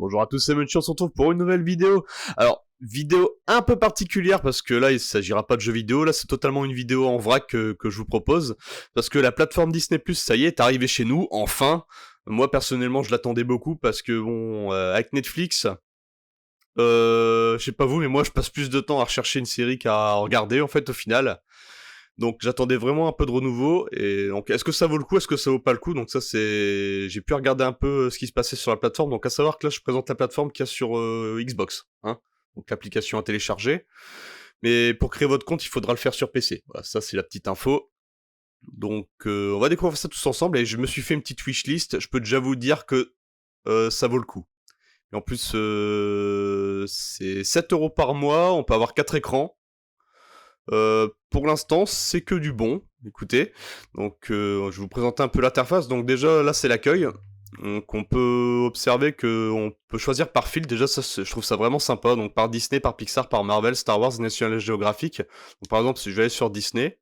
Bonjour à tous, c'est Munch, on se retrouve pour une nouvelle vidéo. Alors, vidéo un peu particulière parce que là, il s'agira pas de jeux vidéo, là c'est totalement une vidéo en vrac que je vous propose. Parce que la plateforme Disney+, ça y est arrivée chez nous, enfin. Moi, personnellement, je l'attendais beaucoup parce que, bon, avec Netflix, je sais pas vous, mais moi, je passe plus de temps à rechercher une série qu'à regarder, en fait, au final. Donc j'attendais vraiment un peu de renouveau, et donc est-ce que ça vaut le coup, est-ce que ça vaut pas le coup? Donc ça c'est... J'ai pu regarder un peu ce qui se passait sur la plateforme, donc à savoir que là je présente la plateforme qu'il y a sur Xbox, hein, donc l'application à télécharger. Mais pour créer votre compte, il faudra le faire sur PC. Voilà, ça c'est la petite info. Donc on va découvrir ça tous ensemble, et je me suis fait une petite wishlist, je peux déjà vous dire que ça vaut le coup. Et en plus c'est 7 € par mois, on peut avoir 4 écrans. Pour l'instant, c'est que du bon, écoutez. Donc, je vais vous présenter un peu l'interface. Donc déjà, là, c'est l'accueil. Donc, on peut observer qu'on peut choisir par fil. Déjà, ça, je trouve ça vraiment sympa. Donc, par Disney, par Pixar, par Marvel, Star Wars, National Geographic. Donc, par exemple, si je vais aller sur Disney.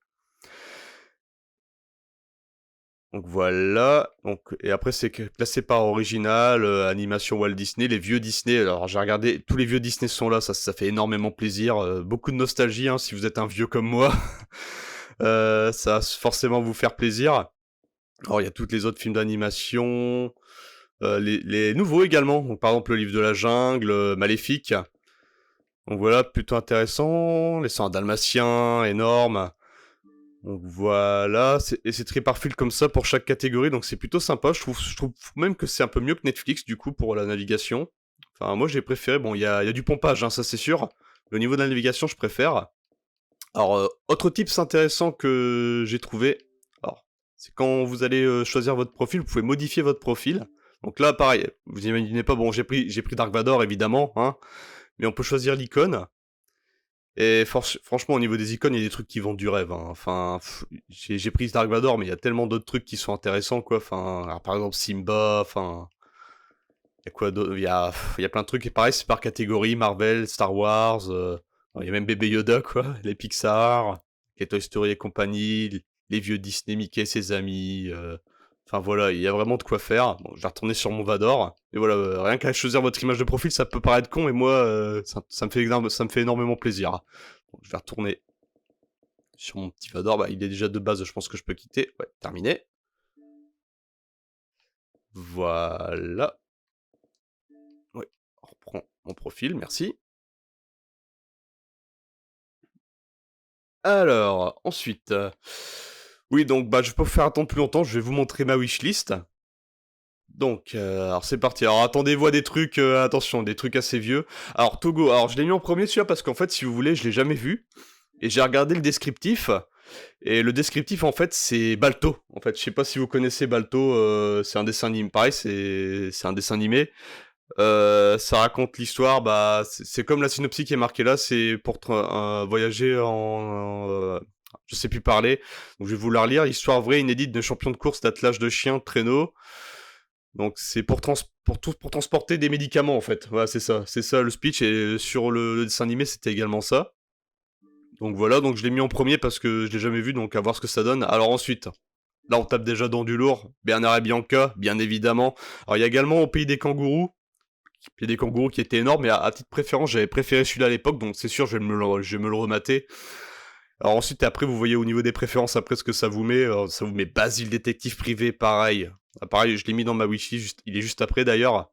Donc, voilà. Donc, et après, c'est classé par original, animation Walt Disney, les vieux Disney. Alors, j'ai regardé, tous les vieux Disney sont là. Ça fait énormément plaisir. Beaucoup de nostalgie, hein, si vous êtes un vieux comme moi. Ça va forcément vous faire plaisir. Alors, il y a toutes les autres films d'animation, les nouveaux également. Donc, par exemple, le livre de la jungle, Maléfique. Donc voilà, plutôt intéressant. Les 101 dalmatiens, énorme. Donc voilà, et c'est très par fil comme ça pour chaque catégorie, donc c'est plutôt sympa. Je trouve même que c'est un peu mieux que Netflix du coup pour la navigation. Enfin, moi j'ai préféré. Bon, il y a du pompage, hein, ça c'est sûr. Mais au niveau de la navigation, je préfère. Alors, autre tips intéressant que j'ai trouvé, alors, c'est quand vous allez choisir votre profil, vous pouvez modifier votre profil. Donc là, pareil, vous imaginez pas, bon, j'ai pris Dark Vador, évidemment, hein, mais on peut choisir l'icône. Et franchement, au niveau des icônes, il y a des trucs qui vendent du rêve, hein. Enfin, j'ai pris Dark Vador, mais il y a tellement d'autres trucs qui sont intéressants, quoi. Enfin, alors, par exemple, Simba, enfin... Il y a quoi d'autre? Il y a plein de trucs, et pareil, c'est par catégorie, Marvel, Star Wars... il y a même bébé Yoda, quoi, les Pixar, les Toy Story et compagnie, les vieux Disney, Mickey et ses amis. Enfin voilà, il y a vraiment de quoi faire. Bon, je vais retourner sur mon Vador. Et voilà, rien qu'à choisir votre image de profil, ça peut paraître con, mais moi, ça me fait énormément plaisir. Bon, je vais retourner sur mon petit Vador. Bah, il est déjà de base, je pense que je peux quitter. Ouais, terminé. Voilà. Ouais, on reprend mon profil, merci. Alors, ensuite, oui, donc bah, je peux pas vous faire attendre plus longtemps, je vais vous montrer ma wishlist. Donc, alors c'est parti. Alors attendez-vous à des trucs, attention, des trucs assez vieux. Alors Togo, alors je l'ai mis en premier celui-là parce qu'en fait, si vous voulez, je l'ai jamais vu. Et j'ai regardé le descriptif. Et le descriptif, en fait, c'est Balto. En fait, je sais pas si vous connaissez Balto, c'est un dessin animé. Pareil, c'est un dessin animé. Ça raconte l'histoire, bah, c'est comme la synopsis qui est marquée là, c'est pour voyager je sais plus parler, donc je vais vous la relire. Histoire vraie, inédite de champion de course d'attelage de chiens, de traîneau. Donc c'est pour transporter des médicaments en fait. Voilà, c'est ça le speech, et sur le dessin animé c'était également ça. Donc voilà, donc je l'ai mis en premier parce que je l'ai jamais vu, donc à voir ce que ça donne. Alors ensuite, là on tape déjà dans du lourd, Bernard et Bianca, bien évidemment. Alors il y a également Au pays des kangourous, qui était énorme, mais à titre préférence, j'avais préféré celui-là à l'époque, donc c'est sûr, je vais me le remater. Alors ensuite, après, vous voyez au niveau des préférences, après ce que ça vous met. Ça vous met Basile détective privé, pareil. Ah, pareil, je l'ai mis dans ma wishlist, il est juste après d'ailleurs.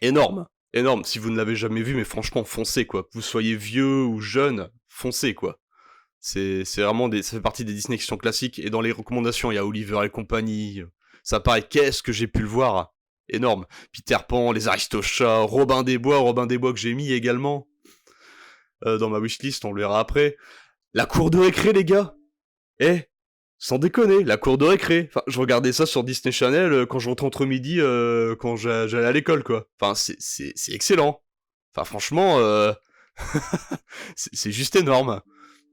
Énorme, énorme. Si vous ne l'avez jamais vu, mais franchement, foncez quoi. Que vous soyez vieux ou jeune, foncez quoi. C'est vraiment ça fait partie des Disney qui sont classiques. Et dans les recommandations, il y a Oliver et compagnie. Ça paraît, qu'est-ce que j'ai pu le voir. Énorme. Peter Pan, les Aristochats, Robin des Bois que j'ai mis également dans ma wishlist, on le verra après. La cour de récré, les gars. Eh, sans déconner, la cour de récré. Enfin, je regardais ça sur Disney Channel quand je rentrais entre midi, quand j'allais à l'école, quoi. Enfin, c'est excellent. Enfin, franchement, c'est juste énorme.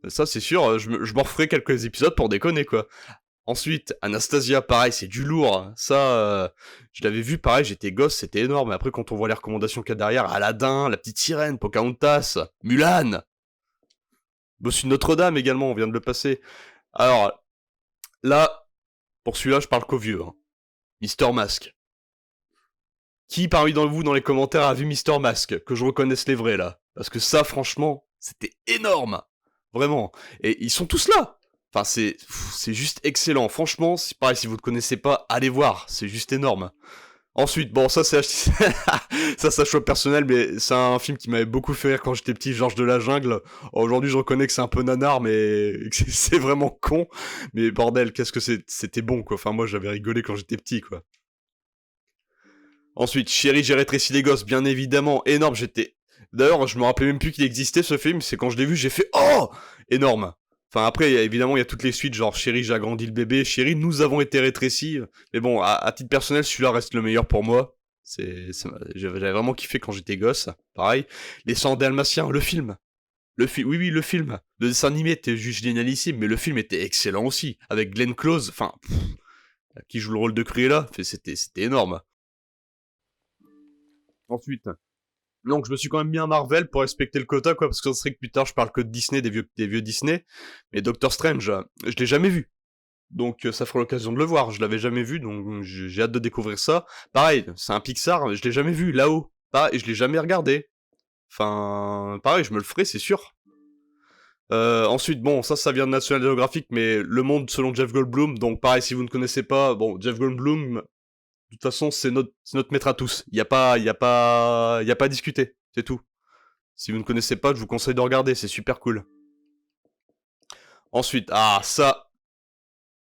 Ça, c'est sûr, je m'en referai quelques épisodes pour déconner, quoi. Ensuite, Anastasia, pareil, c'est du lourd. Ça, je l'avais vu, pareil, j'étais gosse, c'était énorme. Et après, quand on voit les recommandations qu'il y a derrière, Aladdin, La Petite Sirène, Pocahontas, Mulan, Bossu de Notre-Dame également, on vient de le passer. Alors, là, pour celui-là, je parle qu'aux vieux. Hein. Mister Mask. Qui parmi vous dans les commentaires a vu Mister Mask? Que je reconnaisse les vrais là. Parce que ça, franchement, c'était énorme. Vraiment. Et ils sont tous là. Enfin, c'est juste excellent. Franchement, c'est pareil, si vous ne connaissez pas, allez voir. C'est juste énorme. Ensuite, bon, ça c'est ça choix personnel, mais c'est un film qui m'avait beaucoup fait rire quand j'étais petit, Georges de la Jungle. Aujourd'hui, je reconnais que c'est un peu nanar, mais que c'est vraiment con. Mais bordel, qu'est-ce que c'était bon, quoi. Enfin, moi, j'avais rigolé quand j'étais petit, quoi. Ensuite, Chérie, j'ai rétréci les gosses, bien évidemment, énorme, j'étais... D'ailleurs, je me rappelais même plus qu'il existait ce film, c'est quand je l'ai vu, j'ai fait « Oh !» Énorme. Enfin, après, évidemment, il y a toutes les suites, genre « Chérie, j'ai agrandi le bébé »,« Chérie, nous avons été rétrécis ». Mais bon, à titre personnel, celui-là reste le meilleur pour moi. J'avais vraiment kiffé quand j'étais gosse, pareil. Les 100 Dalmatiens, le film. Oui, le film. Le dessin animé était juste génialissime, mais le film était excellent aussi, avec Glenn Close, enfin... qui joue le rôle de Cruella, c'était énorme. Ensuite, donc je me suis quand même mis un Marvel pour respecter le quota, quoi, parce que ça serait que plus tard je parle que de Disney, des vieux Disney. Mais Doctor Strange, je l'ai jamais vu. Donc ça fera l'occasion de le voir, je l'avais jamais vu, donc j'ai hâte de découvrir ça. Pareil, c'est un Pixar, je l'ai jamais vu, là-haut. Pareil, je l'ai jamais regardé. Enfin, pareil, je me le ferai, c'est sûr. Ensuite, bon, ça vient de National Geographic, mais Le Monde selon Jeff Goldblum, donc pareil, si vous ne connaissez pas, bon, Jeff Goldblum, de toute façon, c'est notre maître à tous. Y a pas à discuter. C'est tout. Si vous ne connaissez pas, je vous conseille de regarder. C'est super cool. Ensuite, ça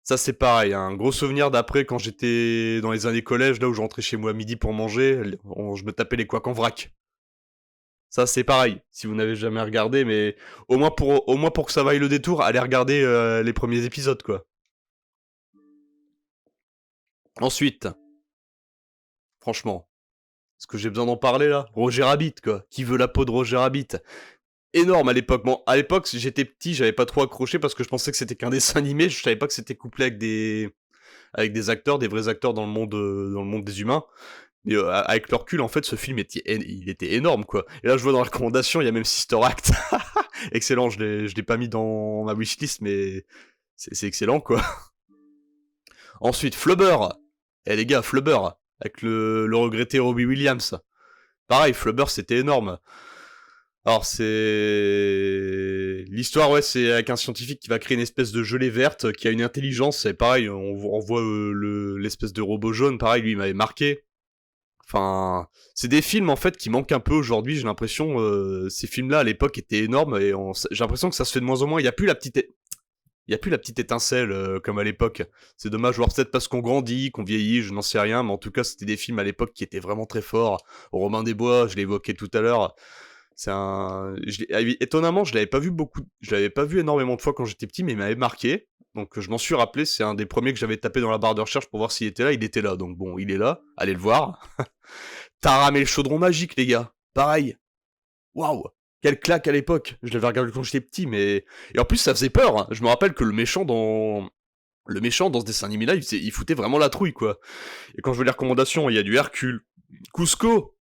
c'est pareil. Un gros souvenir d'après quand j'étais dans les années collège, là où je rentrais chez moi à midi pour manger, je me tapais les couacs en vrac. Ça c'est pareil. Si vous n'avez jamais regardé, mais au moins pour que ça vaille le détour, allez regarder les premiers épisodes, quoi. Ensuite, franchement, est-ce que j'ai besoin d'en parler là? Roger Rabbit, quoi. Qui veut la peau de Roger Rabbit? Énorme à l'époque. Bon, à l'époque, j'étais petit, j'avais pas trop accroché parce que je pensais que c'était qu'un dessin animé. Je savais pas que c'était couplé avec des acteurs, des vrais acteurs dans le monde des humains. Mais avec le recul, en fait, ce film il était énorme, quoi. Et là, je vois dans la recommandation, il y a même Sister Act. Excellent, je l'ai pas mis dans ma wishlist, mais c'est excellent, quoi. Ensuite, Flubber. Eh les gars, Flubber. Avec le regretté Robbie Williams. Pareil, Flubber, c'était énorme. Alors c'est... L'histoire, ouais, c'est avec un scientifique qui va créer une espèce de gelée verte qui a une intelligence, et pareil, on voit l'espèce de robot jaune, pareil, lui, il m'avait marqué. Enfin, c'est des films, en fait, qui manquent un peu aujourd'hui, j'ai l'impression, ces films-là, à l'époque, étaient énormes, et j'ai l'impression que ça se fait de moins en moins, il y a plus la petite étincelle, comme à l'époque. C'est dommage, voir peut-être parce qu'on grandit, qu'on vieillit, je n'en sais rien, mais en tout cas, c'était des films à l'époque qui étaient vraiment très forts. Romain des Bois, je l'ai évoqué tout à l'heure. Étonnamment, je l'avais pas vu énormément de fois quand j'étais petit, mais il m'avait marqué. Donc je m'en suis rappelé, c'est un des premiers que j'avais tapé dans la barre de recherche pour voir s'il était là, il était là. Donc bon, il est là, allez le voir. Taram et le chaudron magique, les gars. Pareil. Waouh. Quelle claque à l'époque. Je l'avais regardé quand j'étais petit, mais... Et en plus, ça faisait peur, hein. Je me rappelle que le méchant dans ce dessin animé-là, il foutait vraiment la trouille, quoi. Et quand je vois les recommandations, il y a du Hercule, Cusco,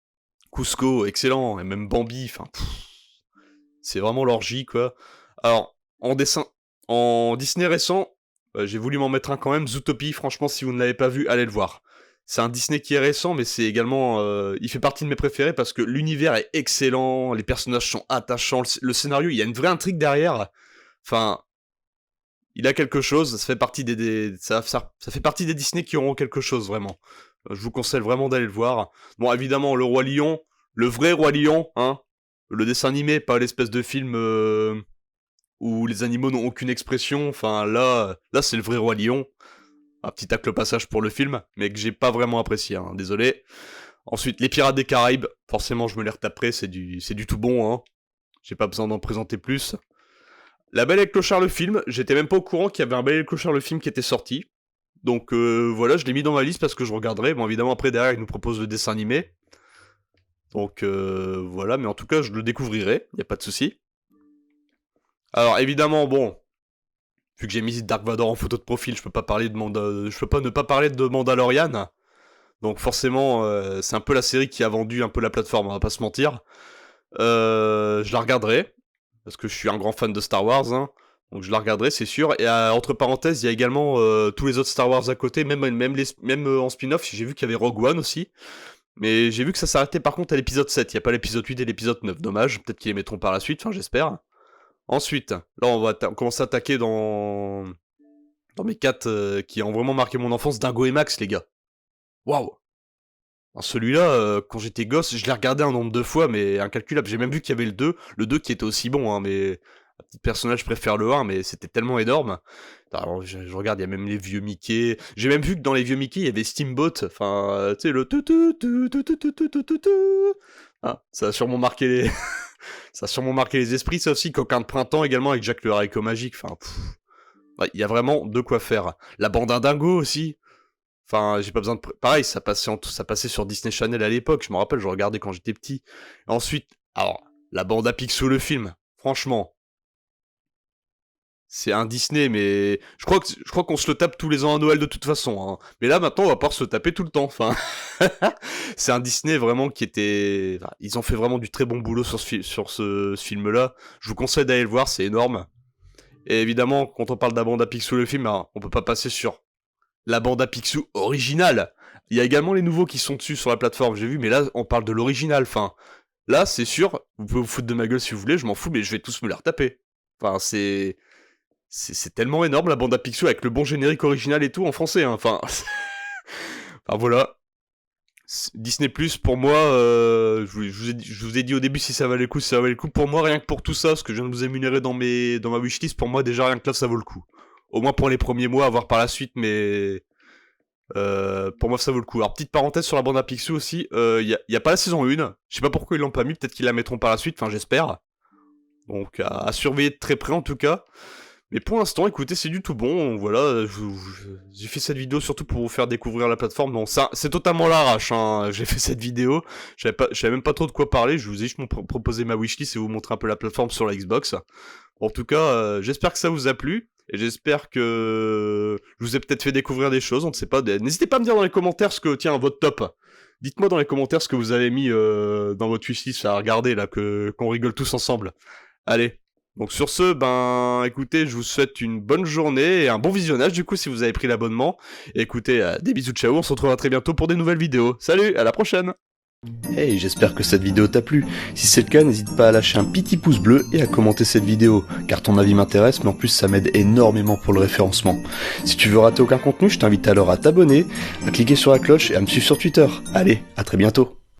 excellent, et même Bambi, enfin, c'est vraiment l'orgie, quoi. Alors, en Disney récent, j'ai voulu m'en mettre un quand même, Zootopie, franchement, si vous ne l'avez pas vu, allez le voir. C'est un Disney qui est récent, mais c'est également... il fait partie de mes préférés parce que l'univers est excellent, les personnages sont attachants, le scénario, il y a une vraie intrigue derrière. Enfin, il a quelque chose, ça fait partie ça fait partie des Disney qui auront quelque chose, vraiment. Je vous conseille vraiment d'aller le voir. Bon, évidemment, le Roi Lion, le vrai Roi Lion, hein. Le dessin animé, pas l'espèce de film où les animaux n'ont aucune expression. Enfin, là c'est le vrai Roi Lion. Un petit tacle au passage pour le film, mais que j'ai pas vraiment apprécié, hein, désolé. Ensuite, Les Pirates des Caraïbes, forcément je me les retaperai, c'est du tout bon, hein. J'ai pas besoin d'en présenter plus. La Belle et le Clochard le film, j'étais même pas au courant qu'il y avait un Belle et le Clochard le film qui était sorti. Donc voilà, je l'ai mis dans ma liste parce que je regarderai. Bon, évidemment, après, derrière, il nous propose le dessin animé. Donc voilà, mais en tout cas, je le découvrirai, y a pas de souci. Alors, évidemment, bon, vu que j'ai mis Dark Vador en photo de profil, je peux pas ne pas parler de Mandalorian. Donc forcément, c'est un peu la série qui a vendu un peu la plateforme, on va pas se mentir. Je la regarderai, parce que je suis un grand fan de Star Wars, hein. Donc je la regarderai, c'est sûr. Et entre parenthèses, il y a également tous les autres Star Wars à côté, même en spin-off, j'ai vu qu'il y avait Rogue One aussi. Mais j'ai vu que ça s'arrêtait par contre à l'épisode 7, il n'y a pas l'épisode 8 et l'épisode 9, dommage, peut-être qu'ils les mettront par la suite, enfin j'espère. Ensuite, là on va commencer à attaquer dans mes 4 qui ont vraiment marqué mon enfance, Dingo et Max les gars. Waouh. Celui-là, quand j'étais gosse, je l'ai regardé un nombre de fois, mais incalculable. J'ai même vu qu'il y avait le 2 qui était aussi bon, hein, mais à titre personnel, je préfère le 1, mais c'était tellement énorme. Alors, je regarde, il y a même les vieux Mickey. J'ai même vu que dans les vieux Mickey, il y avait Steamboat, enfin, tu sais, le Ah, ça a sûrement marqué les... ça a sûrement marqué les esprits, ça aussi. Coquin de printemps également, avec Jack le haricot magique, enfin, ouais, il y a vraiment de quoi faire. La bande à Dingo aussi. Enfin, j'ai pas besoin de... Pareil, ça passait sur Disney Channel à l'époque, je me rappelle, je regardais quand j'étais petit. Ensuite, alors, la bande à Picsou, le film, franchement, c'est un Disney, mais je crois qu'on se le tape tous les ans à Noël de toute façon, hein. Mais là, maintenant, on va pouvoir se le taper tout le temps, enfin... c'est un Disney vraiment qui était... Enfin, ils ont fait vraiment du très bon boulot sur ce film-là. Je vous conseille d'aller le voir, c'est énorme. Et évidemment, quand on parle de la bande à Picsou, le film, hein, on peut pas passer sur la bande à Picsou originale. Il y a également les nouveaux qui sont dessus sur la plateforme, j'ai vu, mais là, on parle de l'original. Enfin, là, c'est sûr, vous pouvez vous foutre de ma gueule si vous voulez, je m'en fous, mais je vais tous me les retaper. Enfin, c'est tellement énorme, la bande à Picsou, avec le bon générique original et tout, en français, hein. Enfin... enfin, voilà. Disney+, pour moi, je vous ai dit au début si ça valait le coup, si ça valait le coup. Pour moi, rien que pour tout ça, ce que je viens de vous énumérer dans ma wishlist, pour moi, déjà, rien que là, ça vaut le coup. Au moins pour les premiers mois, à voir par la suite, mais... pour moi ça vaut le coup. Alors petite parenthèse sur la bande à Picsou aussi, y a pas la saison 1, je sais pas pourquoi ils l'ont pas mis, peut-être qu'ils la mettront par la suite, enfin j'espère. Donc à surveiller de très près en tout cas. Mais pour l'instant, écoutez, c'est du tout bon, voilà, j'ai fait cette vidéo surtout pour vous faire découvrir la plateforme, donc ça, c'est totalement l'arrache, hein, j'ai fait cette vidéo, je savais même pas trop de quoi parler, je vous ai juste proposé ma wishlist et vous montrer un peu la plateforme sur la Xbox. En tout cas, j'espère que ça vous a plu, et j'espère que je vous ai peut-être fait découvrir des choses, on ne sait pas, n'hésitez pas à me dire dans les commentaires votre top. Dites-moi dans les commentaires ce que vous avez mis dans votre wishlist à regarder, là, qu'on rigole tous ensemble. Allez. Donc sur ce, ben écoutez, je vous souhaite une bonne journée et un bon visionnage du coup si vous avez pris l'abonnement. Et écoutez, des bisous, ciao, on se retrouvera très bientôt pour des nouvelles vidéos. Salut, à la prochaine. Hey, j'espère que cette vidéo t'a plu. Si c'est le cas, n'hésite pas à lâcher un petit pouce bleu et à commenter cette vidéo, car ton avis m'intéresse, mais en plus ça m'aide énormément pour le référencement. Si tu veux rater aucun contenu, je t'invite alors à t'abonner, à cliquer sur la cloche et à me suivre sur Twitter. Allez, à très bientôt.